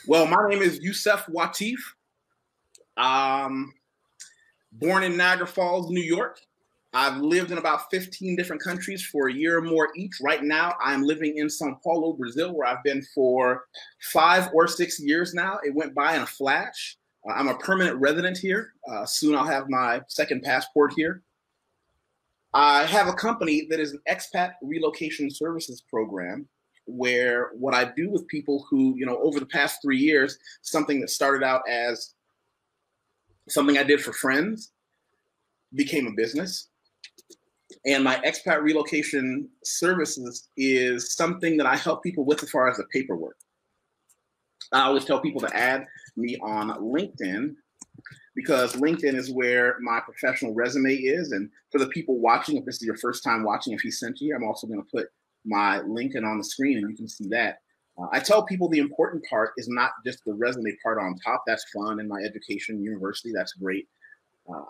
Well, my name is Yusef Wateef. Born in Niagara Falls, New York. I've lived in about 15 different countries for a year or more each. Right now, I'm living in Sao Paulo, Brazil, where I've been for 5 or 6 years now. It went by in a flash. I'm a permanent resident here. Soon I'll have my second passport here. I have a company that is an expat relocation services program where what I do with people who, over the past 3 years, something that started out as something I did for friends became a business. And my expat relocation services is something that I help people with as far as the paperwork. I always tell people to add me on LinkedIn because LinkedIn is where my professional resume is. And for the people watching, if this is your first time watching, if he sent you here, I'm also going to put my LinkedIn on the screen and you can see that. I tell people the important part is not just the resume part on top. That's fun in my education, university. That's great.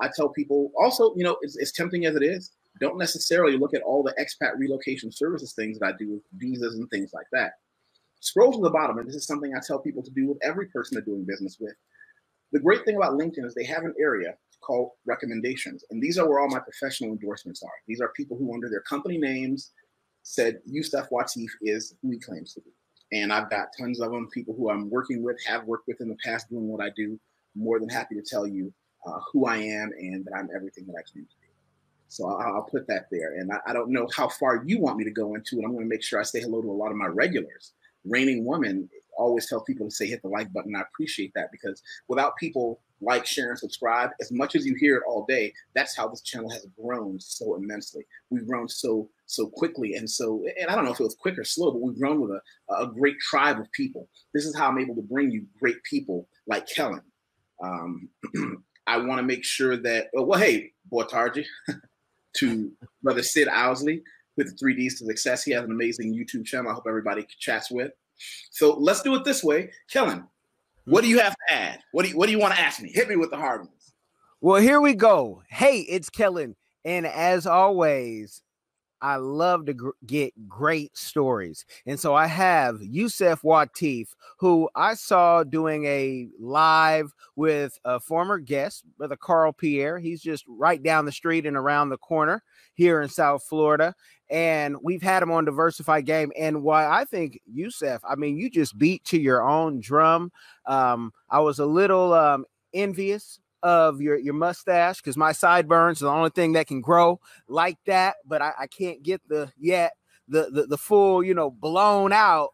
I tell people also, as tempting as it is, don't necessarily look at all the expat relocation services things that I do with visas and things like that. Scroll to the bottom, and this is something I tell people to do with every person they're doing business with. The great thing about LinkedIn is they have an area called recommendations, and these are where all my professional endorsements are. These are people who, under their company names, said Yusef Wateef is who he claims to be. And I've got tons of them, people who I'm working with, have worked with in the past doing what I do. More than happy to tell you who I am and that I'm everything that I claim to be. So I'll put that there. And I don't know how far you want me to go into it. I'm going to make sure I say hello to a lot of my regulars. Reigning Woman always tell people to say hit the like button. I appreciate that because without people like, share, and subscribe, as much as you hear it all day, that's how this channel has grown so immensely. We've grown so quickly. And I don't know if it was quick or slow, but we've grown with a great tribe of people. This is how I'm able to bring you great people like Kellen. I want to make sure that, hey, Botarji, to Brother Sid Owsley with the 3Ds to Success. He has an amazing YouTube channel I hope everybody chats with. So let's do it this way. Kellen, what do you have to add? What do you want to ask me? Hit me with the hard ones. Well, here we go. Hey, it's Kellen. And as always, I love to get great stories. And so I have Yusef Wateef, who I saw doing a live with a former guest, Brother Carl Pierre. He's just right down the street and around the corner here in South Florida. And we've had him on Diversified Game. And why I think Yusef, you just beat to your own drum. I was a little envious of your mustache because my sideburns are the only thing that can grow like that, but I can't get the full blown out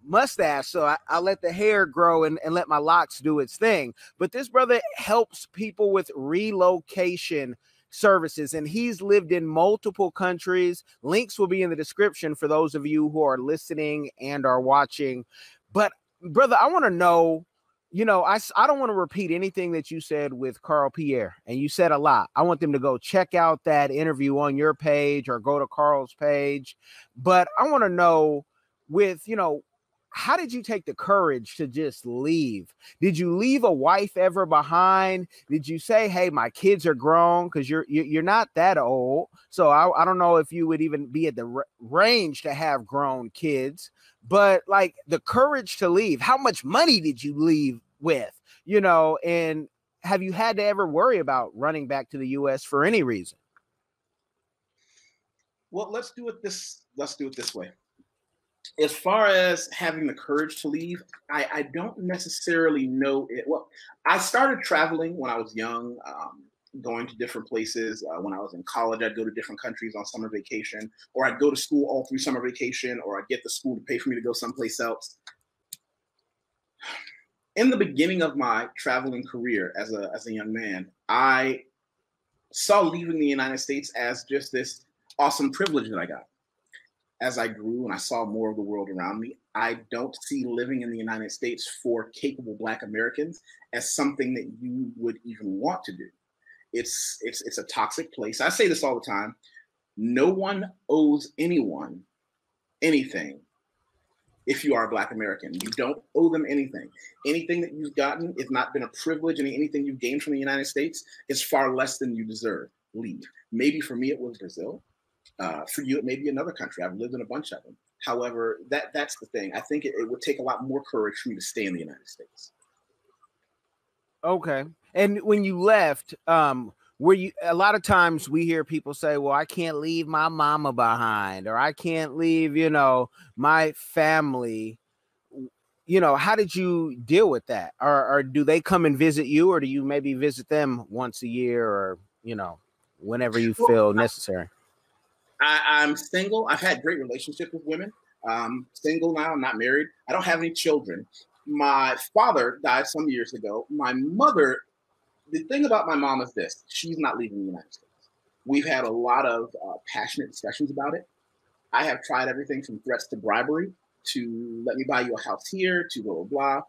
mustache, so I let the hair grow and let my locks do its thing. But this brother helps people with relocation services, and he's lived in multiple countries. Links will be in the description for those of you who are listening and are watching. But brother, I want to know, I don't want to repeat anything that you said with Carl Pierre, and you said a lot. I want them to go check out that interview on your page or go to Carl's page. But I want to know how did you take the courage to just leave? Did you leave a wife ever behind? Did you say, hey, my kids are grown? Because you're not that old. So I don't know if you would even be at the range to have grown kids. But like the courage to leave, how much money did you leave with, and have you had to ever worry about running back to the U.S. for any reason? Well, let's do it this way. As far as having the courage to leave, I don't necessarily know it. Well, I started traveling when I was young, going to different places. When I was in college, I'd go to different countries on summer vacation, or I'd go to school all through summer vacation, or I'd get the school to pay for me to go someplace else. In the beginning of my traveling career as a young man, I saw leaving the United States as just this awesome privilege that I got. As I grew and I saw more of the world around me, I don't see living in the United States for capable Black Americans as something that you would even want to do. It's a toxic place. I say this all the time. No one owes anyone anything if you are a Black American. You don't owe them anything. Anything that you've gotten, if not been a privilege, and anything you've gained from the United States is far less than you deserve. Leave. Maybe for me, it was Brazil. For you, it may be another country. I've lived in a bunch of them. However, that's the thing. I think it would take a lot more courage for me to stay in the United States. Okay. And when you left, were you, a lot of times we hear people say, well, I can't leave my mama behind, or I can't leave, my family. How did you deal with that? Or do they come and visit you, or do you maybe visit them once a year, or, whenever you feel necessary? I'm single. I've had great relationships with women. Single now. I'm not married. I don't have any children. My father died some years ago. My mother, the thing about my mom is this: she's not leaving the United States. We've had a lot of passionate discussions about it. I have tried everything from threats to bribery to let me buy you a house here to blah, blah, blah.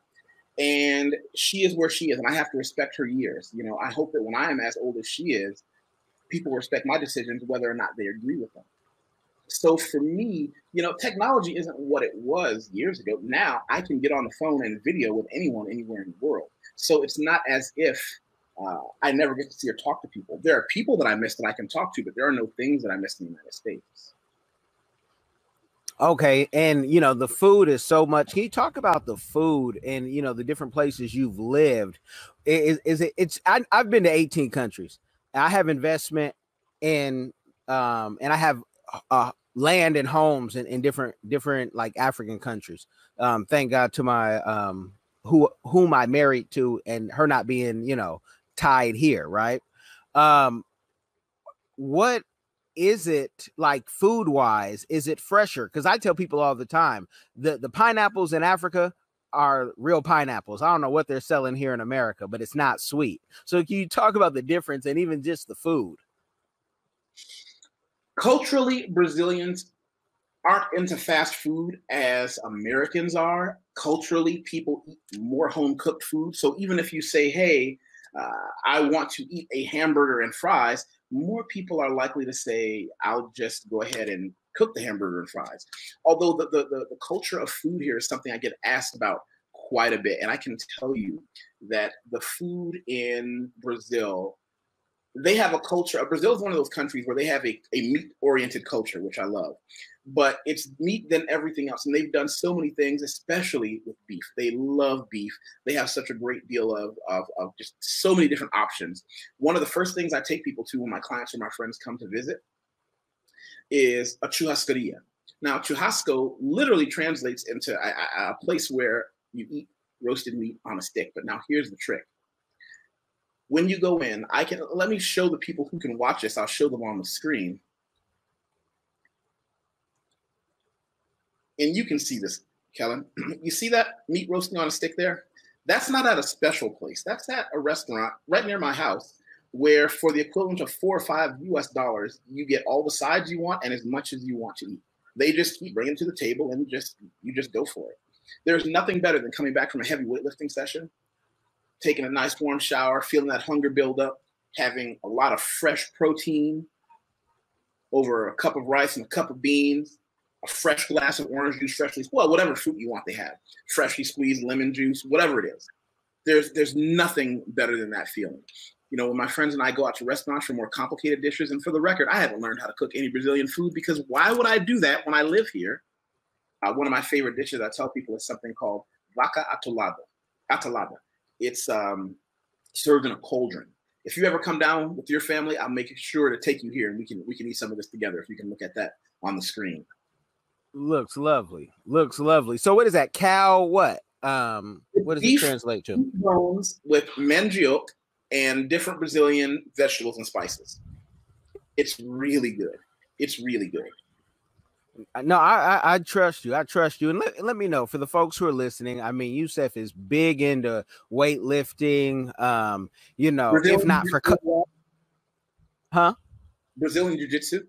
And she is where she is, and I have to respect her years. I hope that when I am as old as she is, people respect my decisions, whether or not they agree with them. So for me, technology isn't what it was years ago. Now I can get on the phone and video with anyone anywhere in the world. So it's not as if I never get to see or talk to people. There are people that I miss that I can talk to, but there are no things that I miss in the United States. Okay. And, the food is so much. Can you talk about the food and, the different places you've lived? I've been to 18 countries. I have investment in, and I have land and homes in different like African countries. Thank God to my, whom I married to, and her not being, tied here. Right. What is it like food wise? Is it fresher? Because I tell people all the time, the pineapples in Africa are real pineapples. I don't know what they're selling here in America, but it's not sweet. So can you talk about the difference and even just the food? Culturally, Brazilians aren't into fast food as Americans are. Culturally, people eat more home cooked food. So even if you say, hey, I want to eat a hamburger and fries, more people are likely to say, I'll just go ahead and cook the hamburger and fries. Although the culture of food here is something I get asked about quite a bit. And I can tell you that the food in Brazil, they have a culture. Brazil is one of those countries where they have a meat-oriented culture, which I love. But it's meat than everything else. And they've done so many things, especially with beef. They love beef. They have such a great deal of just so many different options. One of the first things I take people to when my clients or my friends come to visit is a churrascaria. Now, churrasco literally translates into a place where you eat roasted meat on a stick. But now here's the trick. When you go in, let me show the people who can watch this. I'll show them on the screen. And you can see this, Kellen. You see that meat roasting on a stick there? That's not at a special place. That's at a restaurant right near my house where for the equivalent of $4 or $5 you get all the sides you want and as much as you want to eat. They just keep bringing it to the table and you just go for it. There's nothing better than coming back from a heavy weightlifting session, taking a nice warm shower, feeling that hunger build up, having a lot of fresh protein over a cup of rice and a cup of beans, a fresh glass of orange juice, whatever fruit you want they have, freshly squeezed lemon juice, whatever it is. There's nothing better than that feeling. When my friends and I go out to restaurants for more complicated dishes, and for the record, I haven't learned how to cook any Brazilian food because why would I do that when I live here? One of my favorite dishes I tell people is something called vaca atolada. It's served in a cauldron. If you ever come down with your family, I'll make sure to take you here and we can eat some of this together. If you can look at that on the screen. Looks lovely. So what is that? Cow what? What does it translate to? Beef bones with mandioca and different Brazilian vegetables and spices. It's really good. No, I trust you. And let me know for the folks who are listening. I mean, Yusef is big into weightlifting. Brazilian if not for Brazilian jiu-jitsu.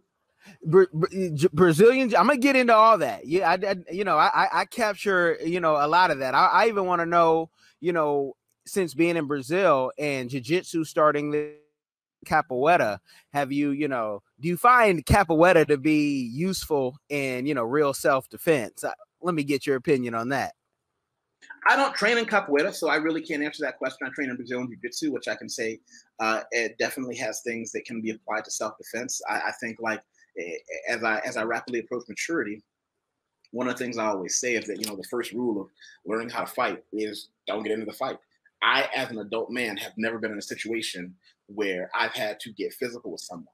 Brazilian. I'm gonna get into all that. Yeah, I capture a lot of that. I even want to know since being in Brazil and jiu-jitsu starting the capoeira, have you do you find capoeira to be useful in real self-defense? Let me get your opinion on that. I don't train in capoeira, so I really can't answer that question. I train in Brazilian jiu-jitsu, which I can say it definitely has things that can be applied to self-defense. I think like as I rapidly approach maturity, one of the things I always say is that, the first rule of learning how to fight is don't get into the fight. I, as an adult man, have never been in a situation where I've had to get physical with someone.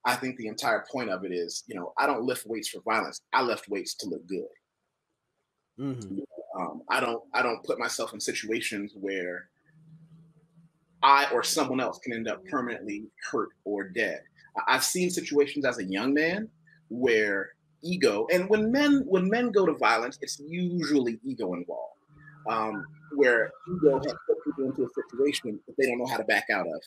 I think the entire point of it is, I don't lift weights for violence. I lift weights to look good. Mm-hmm. I don't put myself in situations where I or someone else can end up permanently hurt or dead. I've seen situations as a young man where ego, and when men go to violence, it's usually ego involved, where ego has put people into a situation that they don't know how to back out of.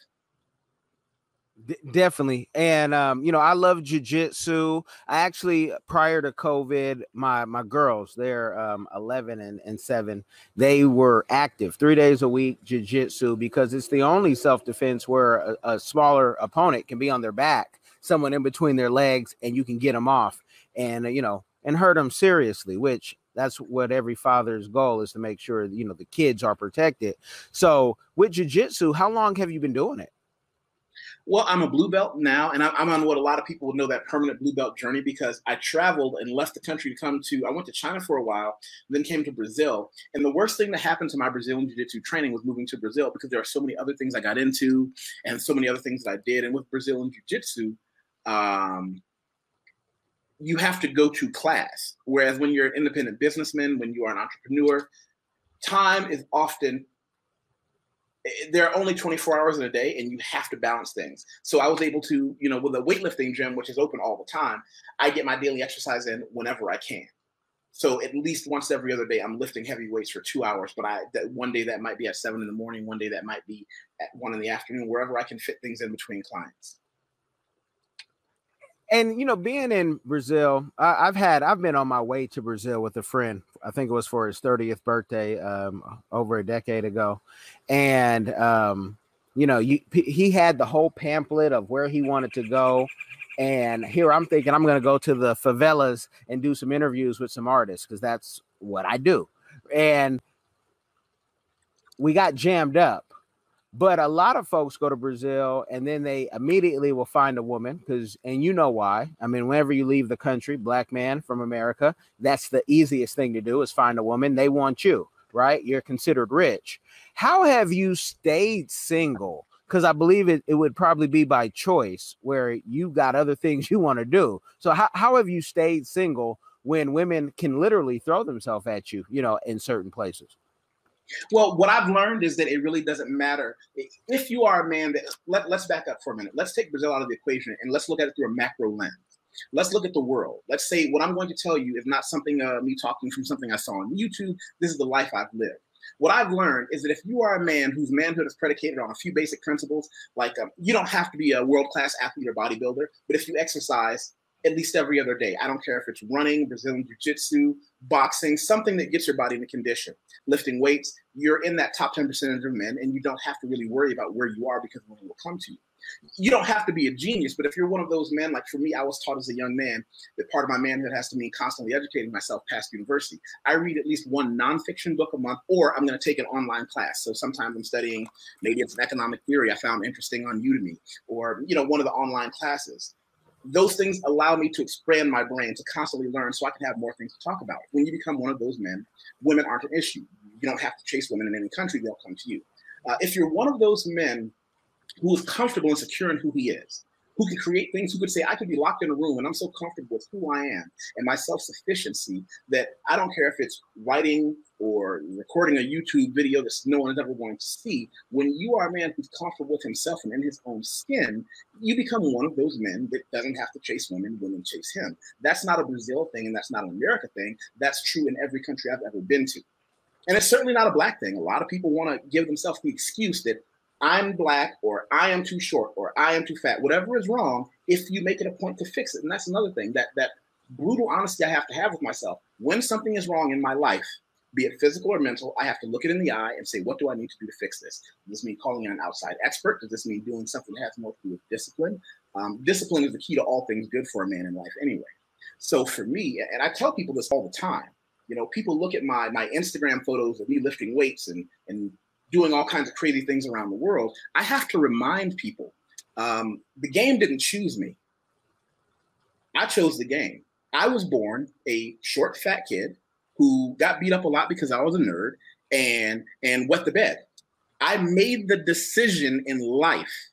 Definitely. And I love jiu-jitsu. I actually, prior to COVID, my girls, they're 11 and 7, they were active 3 days a week jiu-jitsu, because it's the only self-defense where a smaller opponent can be on their back, someone in between their legs, and you can get them off and and hurt them seriously, which that's what every father's goal is, to make sure the kids are protected. So with jiu-jitsu, how long have you been doing it? Well, I'm a blue belt now, and I'm on what a lot of people would know, that permanent blue belt journey, because I traveled and left the country I went to China for a while, then came to Brazil. And the worst thing that happened to my Brazilian jiu-jitsu training was moving to Brazil, because there are so many other things I got into and so many other things that I did. And with Brazilian jiu-jitsu, you have to go to class. Whereas when you're an independent businessman, when you are an entrepreneur, time is often, there are only 24 hours in a day, and you have to balance things. So I was able to, with a weightlifting gym, which is open all the time, I get my daily exercise in whenever I can. So at least once every other day, I'm lifting heavy weights for 2 hours. But one day that might be at 7 a.m, one day that might be at 1 p.m, wherever I can fit things in between clients. And, being in Brazil, I've been on my way to Brazil with a friend. I think it was for his 30th birthday over a decade ago. And, he had the whole pamphlet of where he wanted to go. And here I'm thinking I'm going to go to the favelas and do some interviews with some artists, because that's what I do. And we got jammed up. But a lot of folks go to Brazil and then they immediately will find a woman, and you know why. I mean, whenever you leave the country, black man from America, that's the easiest thing to do, is find a woman. They want you, right? You're considered rich. How have you stayed single? Because I believe it would probably be by choice, where you got other things you want to do. So how have you stayed single when women can literally throw themselves at you, in certain places? Well, what I've learned is that it really doesn't matter if you are a man. Let's back up for a minute. Let's take Brazil out of the equation and let's look at it through a macro lens. Let's look at the world. Let's say what I'm going to tell you is not something me talking from something I saw on YouTube. This is the life I've lived. What I've learned is that if you are a man whose manhood is predicated on a few basic principles, like you don't have to be a world-class athlete or bodybuilder, but if you exercise at least every other day, I don't care if it's running, Brazilian jiu-jitsu, boxing, something that gets your body into condition, lifting weights, you're in that top 10% of men, and you don't have to really worry about where you are, because women will come to you. You don't have to be a genius, but if you're one of those men, like for me, I was taught as a young man that part of my manhood has to mean constantly educating myself past university. I read at least one nonfiction book a month, or I'm going to take an online class. So sometimes I'm studying, maybe it's an economic theory I found interesting on Udemy, or one of the online classes. Those things allow me to expand my brain, to constantly learn, so I can have more things to talk about. When you become one of those men, women aren't an issue. You don't have to chase women in any country. They'll come to you. If you're one of those men who is comfortable and secure in who he is, who can create things, who could say, I could be locked in a room and I'm so comfortable with who I am and my self-sufficiency that I don't care if it's writing or recording a YouTube video that no one is ever going to see. When you are a man who's comfortable with himself and in his own skin, you become one of those men that doesn't have to chase women, women chase him. That's not a Brazil thing, and that's not an America thing. That's true in every country I've ever been to. And it's certainly not a black thing. A lot of people want to give themselves the excuse that I'm black, or I am too short, or I am too fat. Whatever is wrong, if you make it a point to fix it. And that's another thing, that brutal honesty I have to have with myself. When something is wrong in my life, be it physical or mental, I have to look it in the eye and say, what do I need to do to fix this? Does this mean calling in an outside expert? Does this mean doing something that has more to do with discipline? Discipline is the key to all things good for a man in life anyway. So for me, and I tell people this all the time, people look at my Instagram photos of me lifting weights and doing all kinds of crazy things around the world. I have to remind people, the game didn't choose me. I chose the game. I was born a short, fat kid who got beat up a lot because I was a nerd and wet the bed. I made the decision in life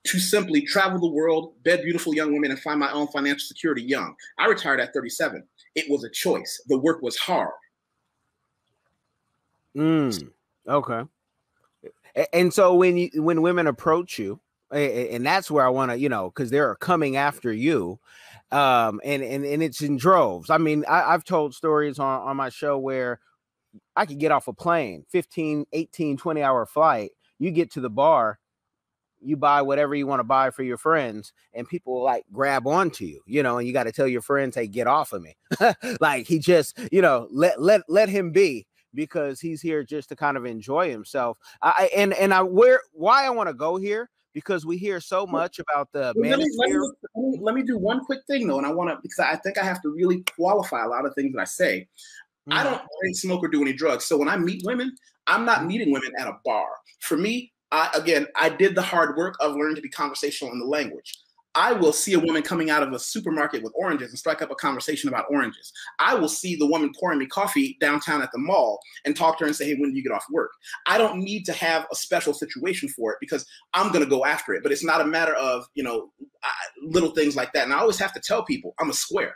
to simply travel the world, bed beautiful young women, and find my own financial security young. I retired at 37. It was a choice. The work was hard. Okay. And so when women approach you, and that's where I want to, because they're coming after you, and it's in droves. I mean, I've told stories on my show where I could get off a plane, 15, 18, 20-hour flight. You get to the bar, you buy whatever you want to buy for your friends, and people like grab onto you, and you got to tell your friends, hey, get off of me. Like he just, let him be, because he's here just to kind of enjoy himself. Why I want to go here, because we hear so much about the let me do one quick thing though, and because I think I have to really qualify a lot of things that I say. I don't smoke or do any drugs. So when I meet women, I'm not meeting women at a bar. For me, I did the hard work of learning to be conversational in the language. I will see a woman coming out of a supermarket with oranges and strike up a conversation about oranges. I will see the woman pouring me coffee downtown at the mall and talk to her and say, hey, when do you get off work? I don't need to have a special situation for it because I'm going to go after it. But it's not a matter of, little things like that. And I always have to tell people I'm a square.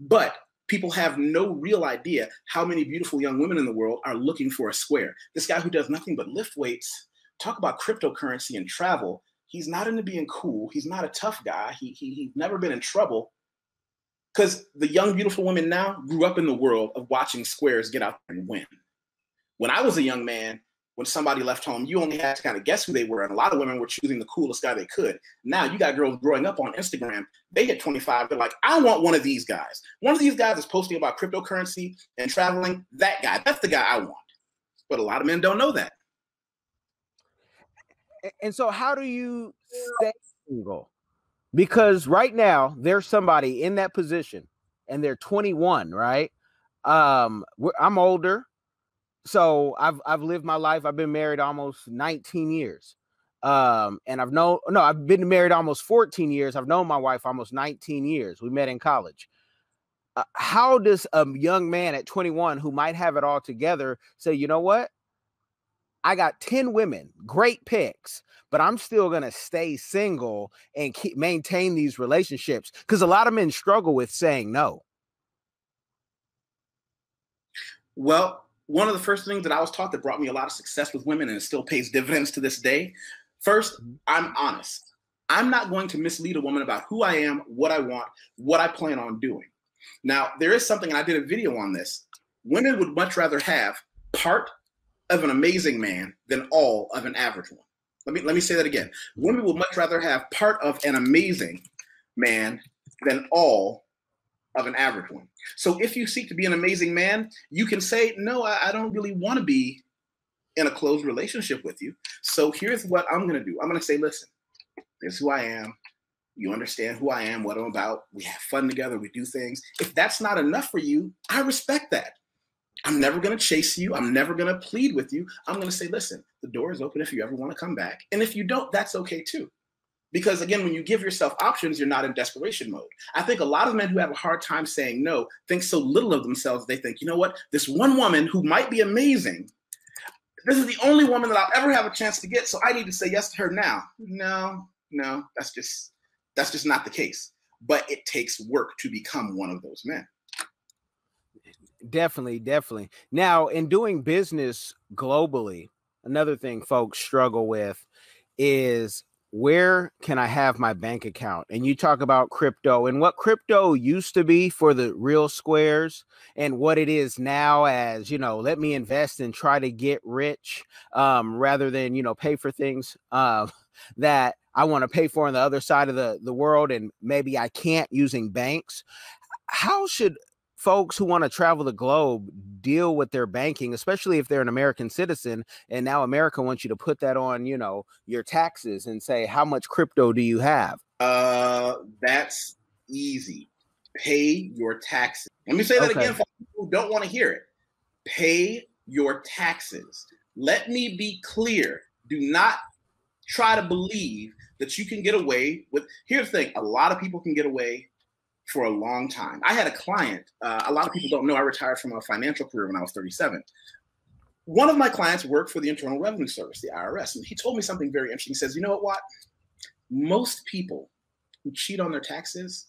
But people have no real idea how many beautiful young women in the world are looking for a square. This guy who does nothing but lift weights, talk about cryptocurrency and travel. He's not into being cool. He's not a tough guy. He's never been in trouble, because the young, beautiful women now grew up in the world of watching squares get out there and win. When I was a young man, when somebody left home, you only had to kind of guess who they were. And a lot of women were choosing the coolest guy they could. Now you got girls growing up on Instagram. They hit 25. They're like, I want one of these guys. One of these guys is posting about cryptocurrency and traveling. That guy, that's the guy I want. But a lot of men don't know that. And so how do you stay single? Because right now there's somebody in that position and they're 21, right? I'm older. So I've lived my life. I've been married almost 19 years. And I've been married almost 14 years. I've known my wife almost 19 years. We met in college. How does a young man at 21 who might have it all together say, you know what? I got 10 women, great picks, but I'm still going to stay single and maintain these relationships? Because a lot of men struggle with saying no. Well, one of the first things that I was taught that brought me a lot of success with women, and it still pays dividends to this day. First, I'm honest. I'm not going to mislead a woman about who I am, what I want, what I plan on doing. Now, there is something, and I did a video on this. Women would much rather have part of an amazing man than all of an average one. Let me say that again. Women would much rather have part of an amazing man than all of an average one. So if you seek to be an amazing man, you can say, no, I don't really want to be in a close relationship with you. So here's what I'm going to do. I'm going to say, listen, this is who I am. You understand who I am, what I'm about. We have fun together. We do things. If that's not enough for you, I respect that. I'm never going to chase you. I'm never going to plead with you. I'm going to say, listen, the door is open if you ever want to come back. And if you don't, that's okay too. Because again, when you give yourself options, you're not in desperation mode. I think a lot of men who have a hard time saying no think so little of themselves. They think, you know what, this one woman who might be amazing, this is the only woman that I'll ever have a chance to get. So I need to say yes to her now. No, that's just not the case. But it takes work to become one of those men. Definitely. Now, in doing business globally, another thing folks struggle with is, where can I have my bank account? And you talk about crypto and what crypto used to be for the real squares and what it is now as, let me invest and try to get rich rather than, pay for things that I want to pay for on the other side of the world. And maybe I can't using banks. How should folks who want to travel the globe deal with their banking, especially if they're an American citizen, and now America wants you to put that on, your taxes and say, how much crypto do you have? That's easy. Pay your taxes. Let me say that again for people who don't want to hear it. Pay your taxes. Let me be clear. Do not try to believe that you can get away with. Here's the thing. A lot of people can get away for a long time. I had a client, a lot of people don't know, I retired from a financial career when I was 37. One of my clients worked for the Internal Revenue Service, the IRS, and he told me something very interesting. He says, you know what, Watt? Most people who cheat on their taxes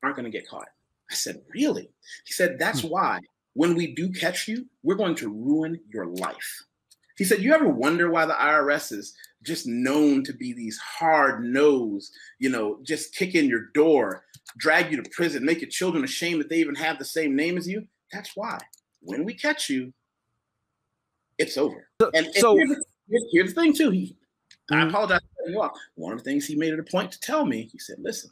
aren't going to get caught. I said, really? He said, that's why when we do catch you, we're going to ruin your life. He said, you ever wonder why the IRS is just known to be these hard-nosed, just kick in your door, drag you to prison, make your children ashamed that they even have the same name as you? That's why. When we catch you, it's over. And here's the thing, too. I apologize for cutting you off. One of the things he made it a point to tell me, he said, listen,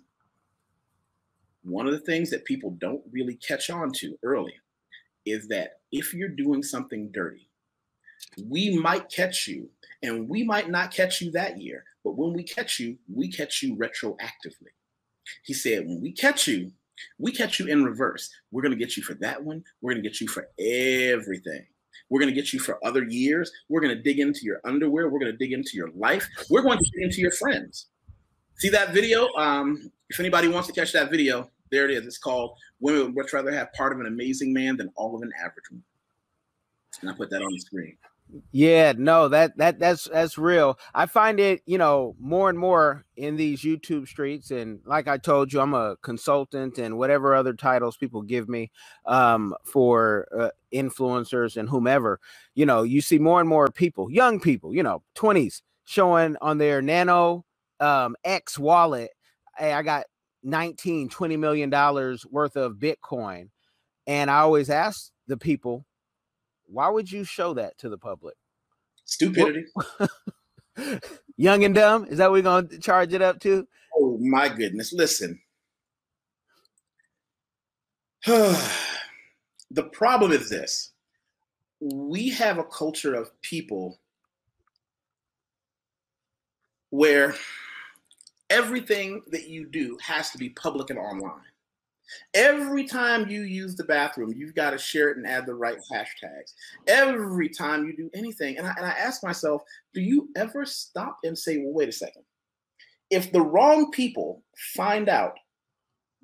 one of the things that people don't really catch on to early is that if you're doing something dirty, we might catch you, and we might not catch you that year, but when we catch you retroactively. He said, when we catch you in reverse. We're going to get you for that one. We're going to get you for everything. We're going to get you for other years. We're going to dig into your underwear. We're going to dig into your life. We're going to dig into your friends. See that video? If anybody wants to catch that video, there it is. It's called Women Would Much Rather Have Part of an Amazing Man Than All of an Average Woman. And I put that on the screen. Yeah, no, that's real. I find it, more and more in these YouTube streets. And like I told you, I'm a consultant and whatever other titles people give me for influencers and whomever, you see more and more people, young people, 20s showing on their Nano X wallet. Hey, I got $20 million worth of Bitcoin. And I always ask the people, why would you show that to the public? Stupidity. Young and dumb? Is that what we're going to charge it up to? Oh, my goodness. Listen. The problem is this. We have a culture of people where everything that you do has to be public and online. Every time you use the bathroom, you've got to share it and add the right hashtags. Every time you do anything. And I ask myself, do you ever stop and say, well, wait a second. If the wrong people find out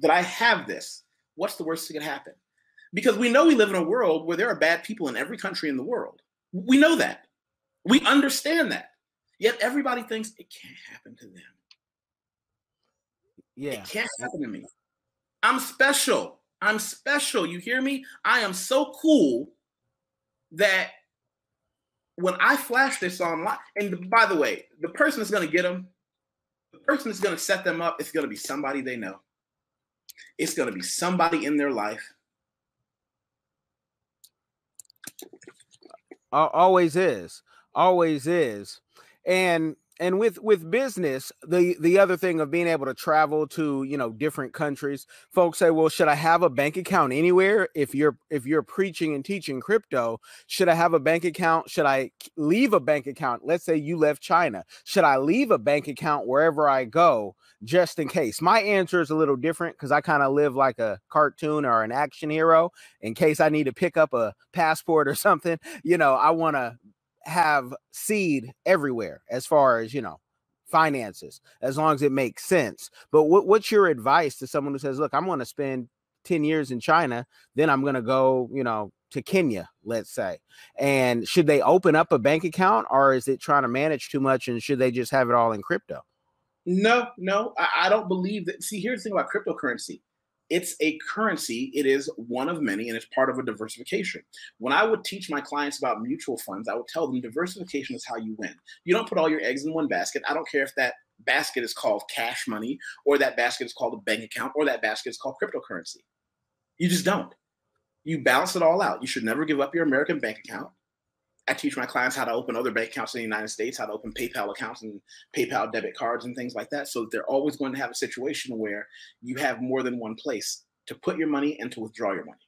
that I have this, what's the worst that could happen? Because we know we live in a world where there are bad people in every country in the world. We know that. We understand that. Yet everybody thinks it can't happen to them. Yeah. It can't happen to me. I'm special. I'm special. You hear me? I am so cool that when I flash this online, and by the way, the person that's going to get them, the person that's going to set them up, it's going to be somebody they know. It's going to be somebody in their life. Always is. Always is. And with business, the other thing of being able to travel to, different countries, folks say, well, should I have a bank account anywhere? If you're preaching and teaching crypto, should I have a bank account? Should I leave a bank account? Let's say you left China. Should I leave a bank account wherever I go just in case? My answer is a little different because I kind of live like a cartoon or an action hero. In case I need to pick up a passport or something, I want to have seed everywhere as far as finances, as long as it makes sense. But what's your advice to someone who says, look, I'm going to spend 10 years in China, then I'm going to go to Kenya, let's say, and should they open up a bank account, or is it trying to manage too much, and should they just have it all in crypto? No, I don't believe that. See, here's the thing about cryptocurrency. It's a currency. It is one of many, and it's part of a diversification. When I would teach my clients about mutual funds, I would tell them diversification is how you win. You don't put all your eggs in one basket. I don't care if that basket is called cash money, or that basket is called a bank account, or that basket is called cryptocurrency. You just don't. You balance it all out. You should never give up your American bank account. I teach my clients how to open other bank accounts in the United States, how to open PayPal accounts and PayPal debit cards and things like that. So they're always going to have a situation where you have more than one place to put your money and to withdraw your money.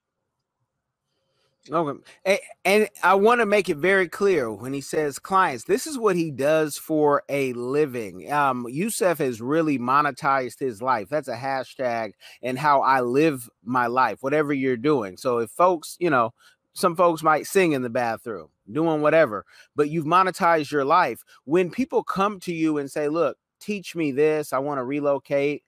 Okay. And I want to make it very clear when he says clients, this is what he does for a living. Yusef has really monetized his life. That's a hashtag and how I live my life, whatever you're doing. So if folks, some folks might sing in the bathroom, doing whatever, but you've monetized your life. When people come to you and say, look, teach me this. I want to relocate.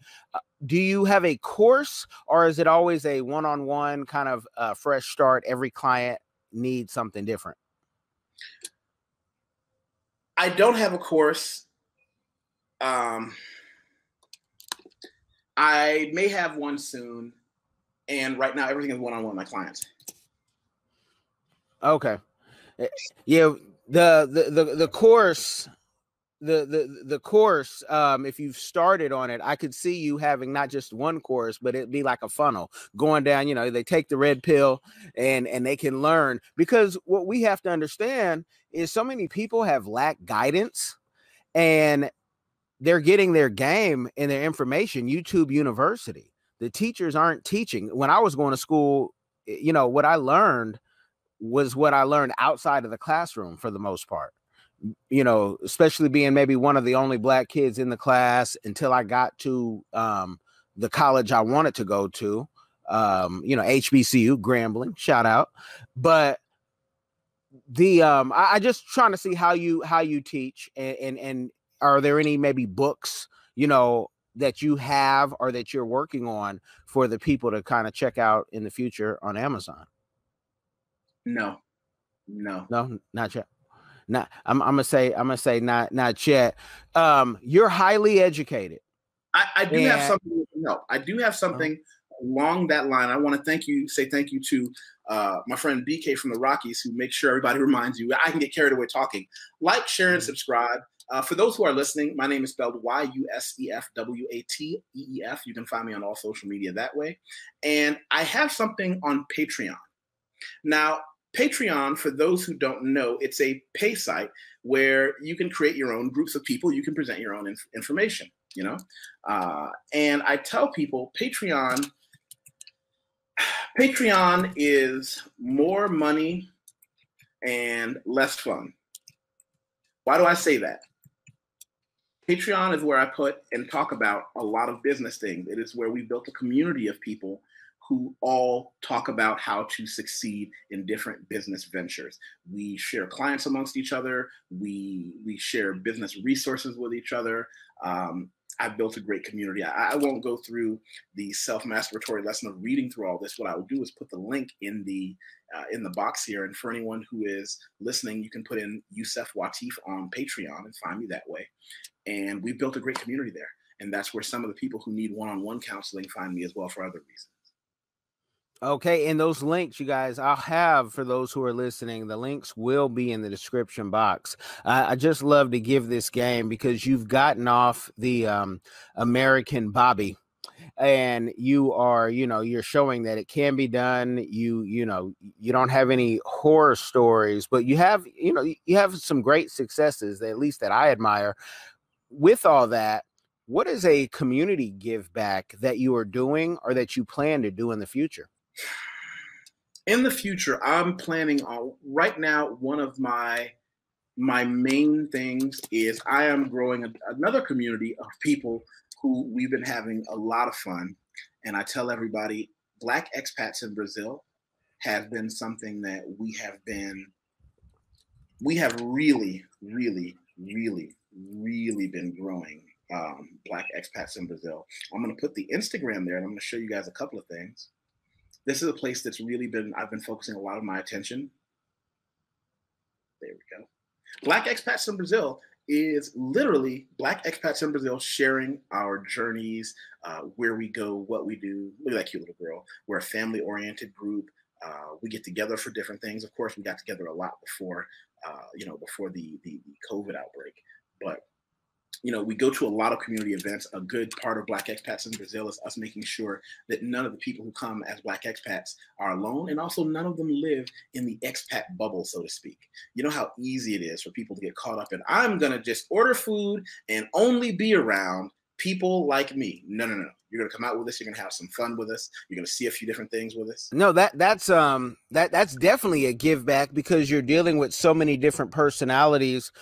Do you have a course, or is it always a one-on-one kind of fresh start? Every client needs something different. I don't have a course. I may have one soon, and right now everything is one-on-one with my clients. Okay. Yeah, the course, the course, if you've started on it, I could see you having not just one course, but it'd be like a funnel going down. You know, they take the red pill and they can learn, because what we have to understand is so many people have lacked guidance, and they're getting their game and their information YouTube University. The teachers aren't teaching. When I was going to school, you know, what I learned was what I learned outside of the classroom for the most part. You know, especially being maybe one of the only Black kids in the class until I got to the college I wanted to go to, you know, HBCU, Grambling, shout out. But the I just trying to see how you teach, and are there any maybe books, you know, that you have or that you're working on for the people to kind of check out in the future on Amazon? No, not yet. Not, I'm gonna say not yet. You're highly educated. I do have something. No, I do have something along that line. I want to say thank you to my friend BK from the Rockies, who makes sure everybody reminds you. I can get carried away talking. Like, share, and subscribe. For those who are listening, my name is spelled YUSEFWATEEF. You can find me on all social media that way. And I have something on Patreon. Now, Patreon, for those who don't know, it's a pay site where you can create your own groups of people. You can present your own information, you know. And I tell people Patreon is more money and less fun. Why do I say that? Patreon is where I put and talk about a lot of business things. It is where we built a community of people who all talk about how to succeed in different business ventures. We share clients amongst each other. We share business resources with each other. I've built a great community. I won't go through the self-masturbatory lesson of reading through all this. What I will do is put the link in the box here. And for anyone who is listening, you can put in Yusef Wateef on Patreon and find me that way. And we've built a great community there. And that's where some of the people who need one-on-one counseling find me as well for other reasons. Okay, and those links, you guys, I'll have for those who are listening. The links will be in the description box. I just love to give this game because you've gotten off the American Bobby, and you are, you know, you're showing that it can be done. You know, you don't have any horror stories, but you have, you know, you have some great successes, at least that I admire. With all that, what is a community give back that you are doing or that you plan to do in the future? In the future, I'm planning on, right now, one of my main things is I am growing another community of people who we've been having a lot of fun. And I tell everybody, Black expats in Brazil have been something that we have really, really, really, really been growing. Black expats in Brazil. I'm going to put the Instagram there, and I'm going to show you guys a couple of things. This is a place that's really I've been focusing a lot of my attention. There we go. Black expats in Brazil is literally Black expats in Brazil sharing our journeys, where we go, what we do. Look at that cute little girl. We're a family-oriented group. We get together for different things. Of course, we got together a lot before, before the COVID outbreak. But we go to a lot of community events. A good part of Black expats in Brazil is us making sure that none of the people who come as Black expats are alone, and also none of them live in the expat bubble, so to speak. You know how easy it is for people to get caught up in, I'm going to just order food and only be around people like me. No. You're going to come out with us. You're going to have some fun with us. You're going to see a few different things with us. No, that's definitely a give back, because you're dealing with so many different personalities.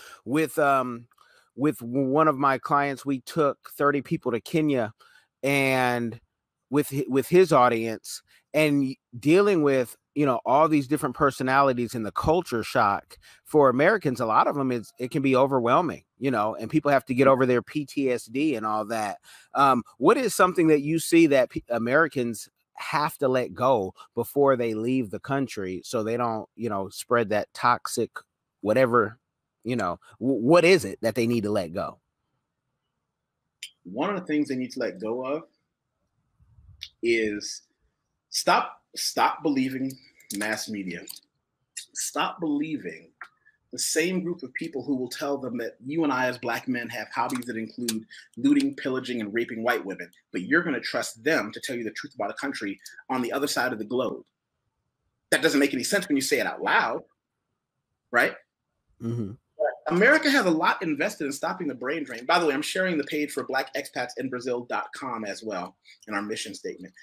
With one of my clients, we took 30 people to Kenya, and with his audience, and dealing with, all these different personalities and the culture shock for Americans, a lot of them it can be overwhelming, and people have to get over their PTSD and all that. What is something that you see that Americans have to let go before they leave the country so they don't, spread that toxic, whatever, what is it that they need to let go? One of the things they need to let go of is stop believing mass media. Stop believing the same group of people who will tell them that you and I as Black men have hobbies that include looting, pillaging, and raping white women, but you're going to trust them to tell you the truth about a country on the other side of the globe. That doesn't make any sense when you say it out loud, right? Mm-hmm. America has a lot invested in stopping the brain drain. By the way, I'm sharing the page for blackexpatsinbrazil.com as well in our mission statement.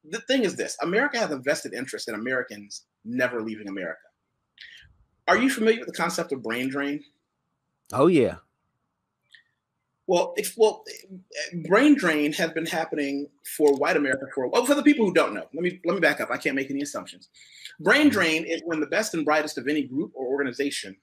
The thing is this: America has a vested interest in Americans never leaving America. Are you familiar with the concept of brain drain? Oh, yeah. Well, brain drain has been happening for white America for the people who don't know. Let me back up. I can't make any assumptions. Brain drain is when the best and brightest of any group or organization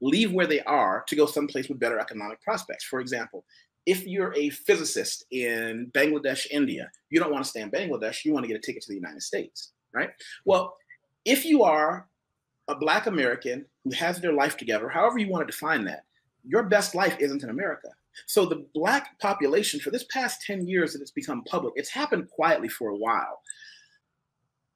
leave where they are to go someplace with better economic prospects. For example, if you're a physicist in Bangladesh, India, you don't want to stay in Bangladesh. You want to get a ticket to the United States, right? Well, if you are a Black American who has their life together, however you want to define that, your best life isn't in America. So the Black population for this past 10 years that it's become public, it's happened quietly for a while,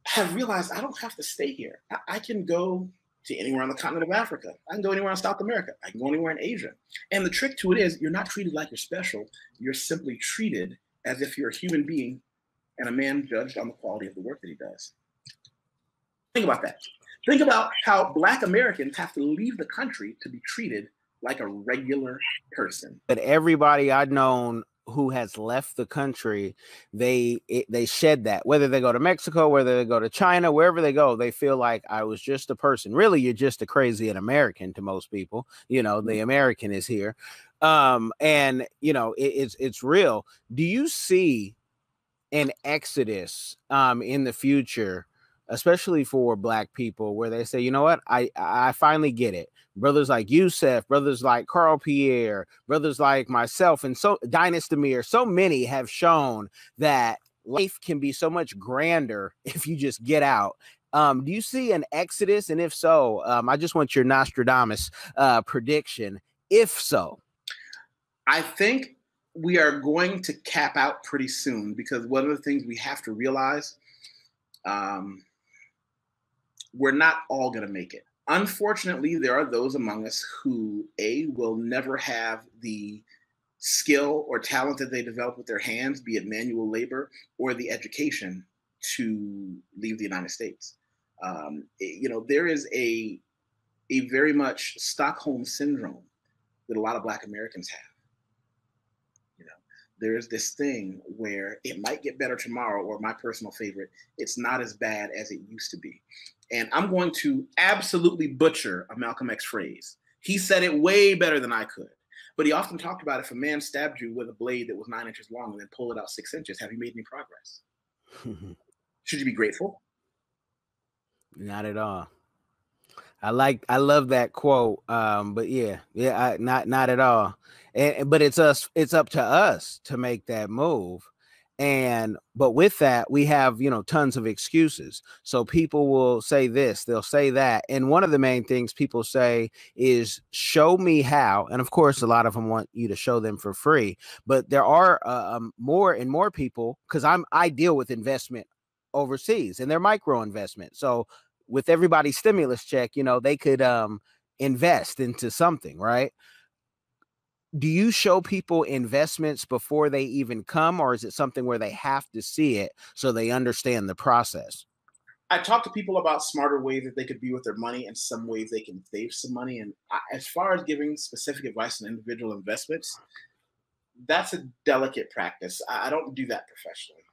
have realized I don't have to stay here. I can go to anywhere on the continent of Africa. I can go anywhere in South America. I can go anywhere in Asia. And the trick to it is you're not treated like you're special. You're simply treated as if you're a human being and a man judged on the quality of the work that he does. Think about that. Think about how Black Americans have to leave the country to be treated like a regular person. But everybody I've known who has left the country, they shed that. Whether they go to Mexico, whether they go to China, wherever they go, they feel like I was just a person. Really, you're just a crazy an American to most people. The American is here. And it's real. Do you see an exodus in the future, especially for Black people, where they say, you know what, I finally get it. Brothers like Yusef, brothers like Carl Pierre, brothers like myself, and so Dynastamir, so many have shown that life can be so much grander if you just get out. Do you see an exodus? And if so, I just want your Nostradamus prediction. If so, I think we are going to cap out pretty soon, because one of the things we have to realize, we're not all going to make it. Unfortunately, there are those among us who, will never have the skill or talent that they develop with their hands, be it manual labor or the education, to leave the United States. There is a very much Stockholm syndrome that a lot of Black Americans have. There's this thing where it might get better tomorrow, or my personal favorite, it's not as bad as it used to be. And I'm going to absolutely butcher a Malcolm X phrase. He said it way better than I could. But he often talked about if a man stabbed you with a blade that was 9 inches long and then pulled it out 6 inches, have you made any progress? Should you be grateful? Not at all. I love that quote. But not at all. But it's up to us to make that move. But with that, we have, tons of excuses. So people will say this, they'll say that. And one of the main things people say is, show me how. And of course, a lot of them want you to show them for free. But there are more and more people, because I deal with investment overseas, and they're micro investment. So with everybody's stimulus check, they could invest into something, right? Do you show people investments before they even come, or is it something where they have to see it so they understand the process? I talk to people about smarter ways that they could be with their money, and some ways they can save some money. And as far as giving specific advice on individual investments, that's a delicate practice. I don't do that professionally.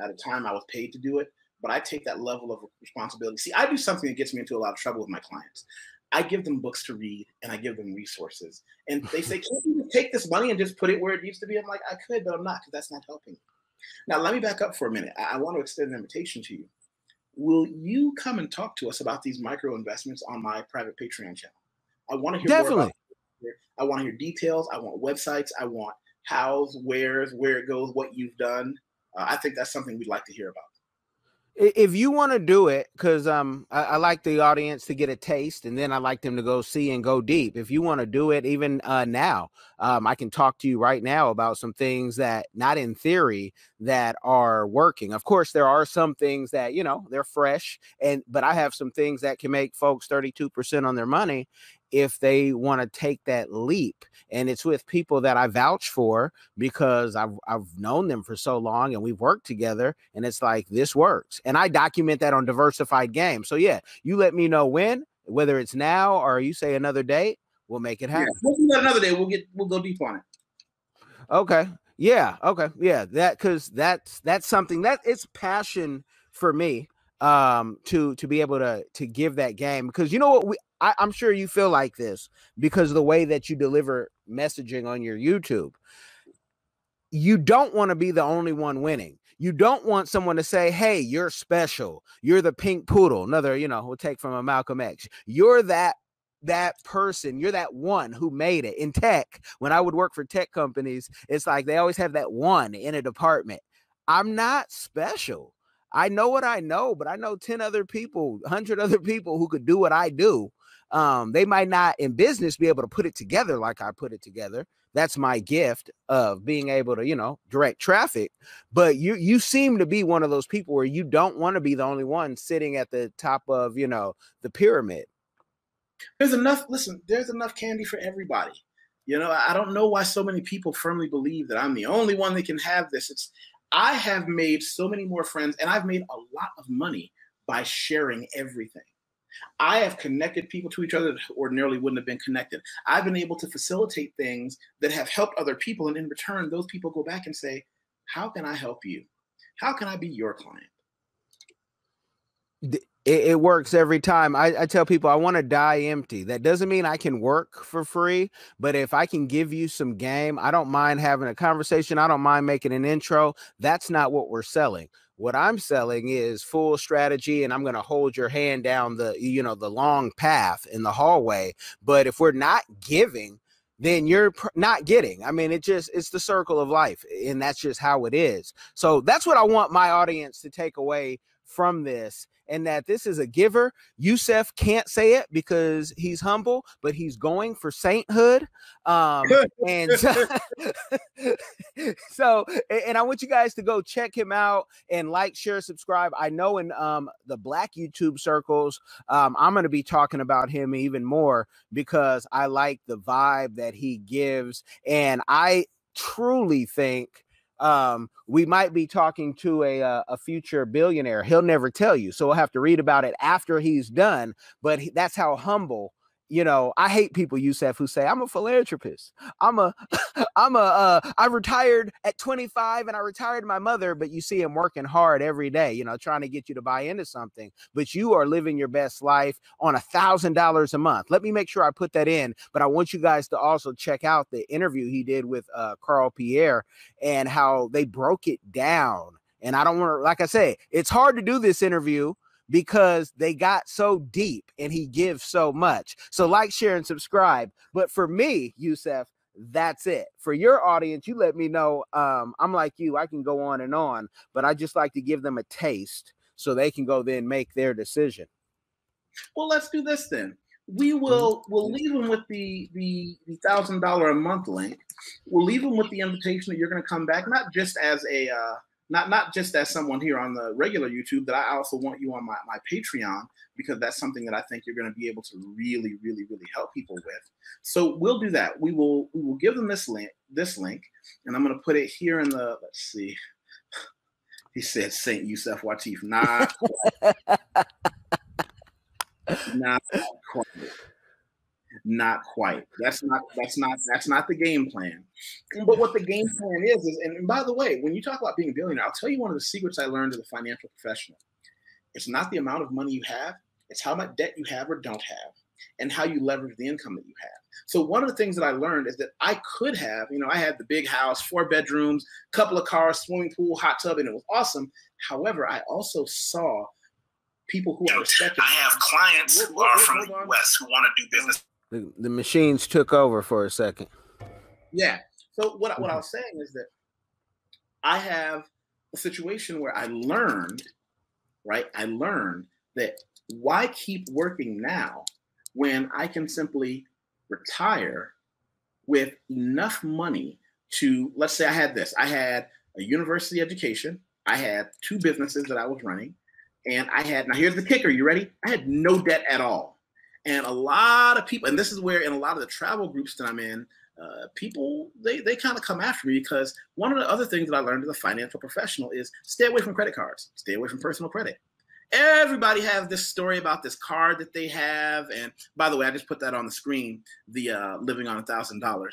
At a time, I was paid to do it, but I take that level of responsibility. See, I do something that gets me into a lot of trouble with my clients. I give them books to read, and I give them resources. And they say, can't you take this money and just put it where it needs to be? I'm like, I could, but I'm not, because that's not helping. Now, let me back up for a minute. I want to extend an invitation to you. will you come and talk to us about these micro investments on my private Patreon channel? I want to hear more about it. I want to hear details. I want websites. I want hows, where's, where it goes, what you've done. I think that's something we'd like to hear about. If you want to do it, because I like the audience to get a taste, and then I like them to go see and go deep. If you want to do it, even now, I can talk to you right now about some things that, not in theory, that are working. Of course, there are some things that, you know, they're fresh, but I have some things that can make folks 32% on their money if they want to take that leap. And it's with people that I vouch for because I've known them for so long and we've worked together, and it's like, this works. And I document that on Diversified Game. So yeah, you let me know when, whether it's now or you say another date, we'll make it happen. Yeah, we'll do that another day. We'll go deep on it. Okay. Yeah. Okay. Yeah. Because that's something that it's passion for me to be able to give that game, because you know what, I'm sure you feel like this because of the way that you deliver messaging on your YouTube. You don't want to be the only one winning. You don't want someone to say, hey, you're special. You're the pink poodle. Another, you know, we'll take from a Malcolm X. You're that person. You're that one who made it. In tech, when I would work for tech companies, it's like they always have that one in a department. I'm not special. I know what I know, but I know 10 other people, 100 other people who could do what I do. They might not in business be able to put it together like I put it together. That's my gift of being able to, you know, direct traffic. But you seem to be one of those people where you don't want to be the only one sitting at the top of, you know, the pyramid. There's enough candy for everybody. You know, I don't know why so many people firmly believe that I'm the only one that can have this. I have made so many more friends, and I've made a lot of money by sharing everything. I have connected people to each other that ordinarily wouldn't have been connected. I've been able to facilitate things that have helped other people. And in return, those people go back and say, how can I help you? How can I be your client? It works every time. I tell people I want to die empty. That doesn't mean I can work for free, but if I can give you some game, I don't mind having a conversation. I don't mind making an intro. That's not what we're selling. What I'm selling is full strategy, and I'm going to hold your hand down the, you know, the long path in the hallway. But if we're not giving, then you're not getting. I mean, it's the circle of life, and that's just how it is. So that's what I want my audience to take away from this, and that this is a giver. Yusef can't say it because he's humble, but he's going for sainthood. And so, and I want you guys to go check him out and like, share, subscribe. I know in the Black YouTube circles, I'm going to be talking about him even more because I like the vibe that he gives. And I truly think we might be talking to a future billionaire. He'll never tell you, so we'll have to read about it after he's done. But that's how humble. You know, I hate people, Yusef, who say I'm a philanthropist. I retired at 25 and I retired my mother, but you see him working hard every day, you know, trying to get you to buy into something, but you are living your best life on $1,000 a month. Let me make sure I put that in, but I want you guys to also check out the interview he did with Carl Pierre and how they broke it down. And I don't want to, like I say, it's hard to do this interview because they got so deep and he gives so much. So like, share, and subscribe. But for me, Yusef, that's it. For your audience, you let me know. I'm like you, I can go on, but I just like to give them a taste so they can go then make their decision. Well, let's do this then. We'll leave them with the $1,000 a month link. We'll leave them with the invitation that you're going to come back, not just as a not just as someone here on the regular YouTube, that I also want you on my Patreon, because that's something that I think you're going to be able to really, really, really help people with. So we'll do that. We will give them this link, and I'm going to put it here in the, let's see. He said Saint Yusef Wateef. Not quite. Not quite. That's not the game plan. But what the game plan is, and by the way, when you talk about being a billionaire, I'll tell you one of the secrets I learned as a financial professional. It's not the amount of money you have, it's how much debt you have or don't have, and how you leverage the income that you have. So one of the things that I learned is that I could have, I had the big house, 4 bedrooms, couple of cars, swimming pool, hot tub, and it was awesome. However, I also saw people who are respected. I have clients who are from the U.S. who want to do business. The machines took over for a second. Yeah. So what I was saying is that I have a situation where I learned that why keep working now when I can simply retire with enough money to, let's say I had a university education, I had 2 businesses that I was running, and now here's the kicker, you ready? I had no debt at all. And a lot of people, and this is where in a lot of the travel groups that I'm in, people, they kind of come after me because one of the other things that I learned as a financial professional is stay away from credit cards, stay away from personal credit. Everybody has this story about this card that they have. And by the way, I just put that on the screen, the living on $1,000.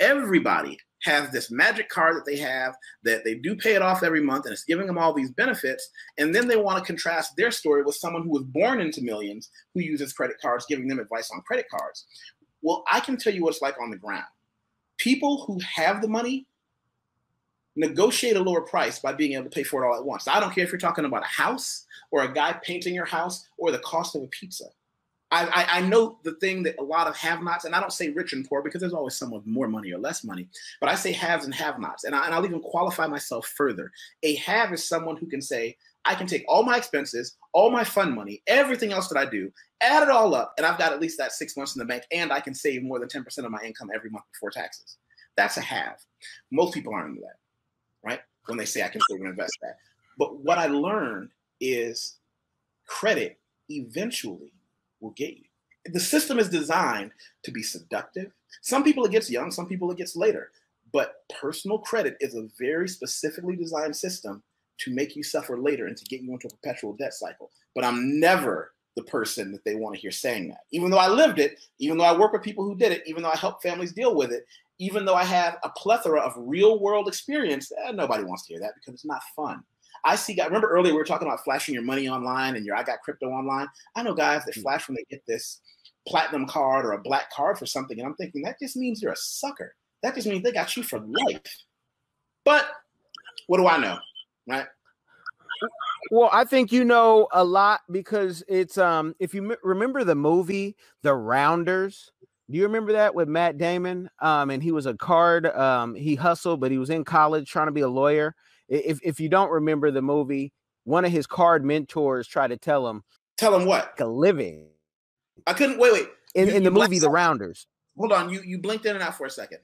Everybody has this magic card that they have that they do pay it off every month and it's giving them all these benefits. And then they want to contrast their story with someone who was born into millions who uses credit cards, giving them advice on credit cards. Well, I can tell you what it's like on the ground. People who have the money negotiate a lower price by being able to pay for it all at once. I don't care if you're talking about a house or a guy painting your house or the cost of a pizza. I know the thing that a lot of have-nots, and I don't say rich and poor because there's always someone with more money or less money, but I say haves and have-nots, and I'll even qualify myself further. A have is someone who can say, I can take all my expenses, all my fun money, everything else that I do, add it all up, and I've got at least that 6 months in the bank, and I can save more than 10% of my income every month before taxes. That's a have. Most people aren't into that, right? When they say I can save and invest that. But what I learned is credit eventually will get you. The system is designed to be seductive. Some people it gets young, some people it gets later. But personal credit is a very specifically designed system to make you suffer later and to get you into a perpetual debt cycle. But I'm never the person that they want to hear saying that. Even though I lived it, even though I work with people who did it, even though I help families deal with it, even though I have a plethora of real world experience, nobody wants to hear that because it's not fun. I see guys, remember earlier we were talking about flashing your money online and I got crypto online. I know guys that flash when they get this platinum card or a black card for something. And I'm thinking that just means you're a sucker. That just means they got you for life. But what do I know, right? Well, I think you know a lot because it's if you remember the movie The Rounders. Do you remember that with Matt Damon? And he was a card. He hustled, but he was in college trying to be a lawyer. If you don't remember the movie, one of his card mentors tried to tell him what? A living. I couldn't wait. In the movie The Rounders. Hold on, you blinked in and out for a second.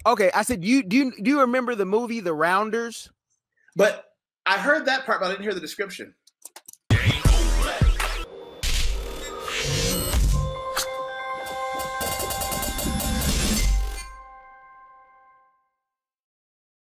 Okay, I said, do you remember the movie The Rounders? But I heard that part, but I didn't hear the description.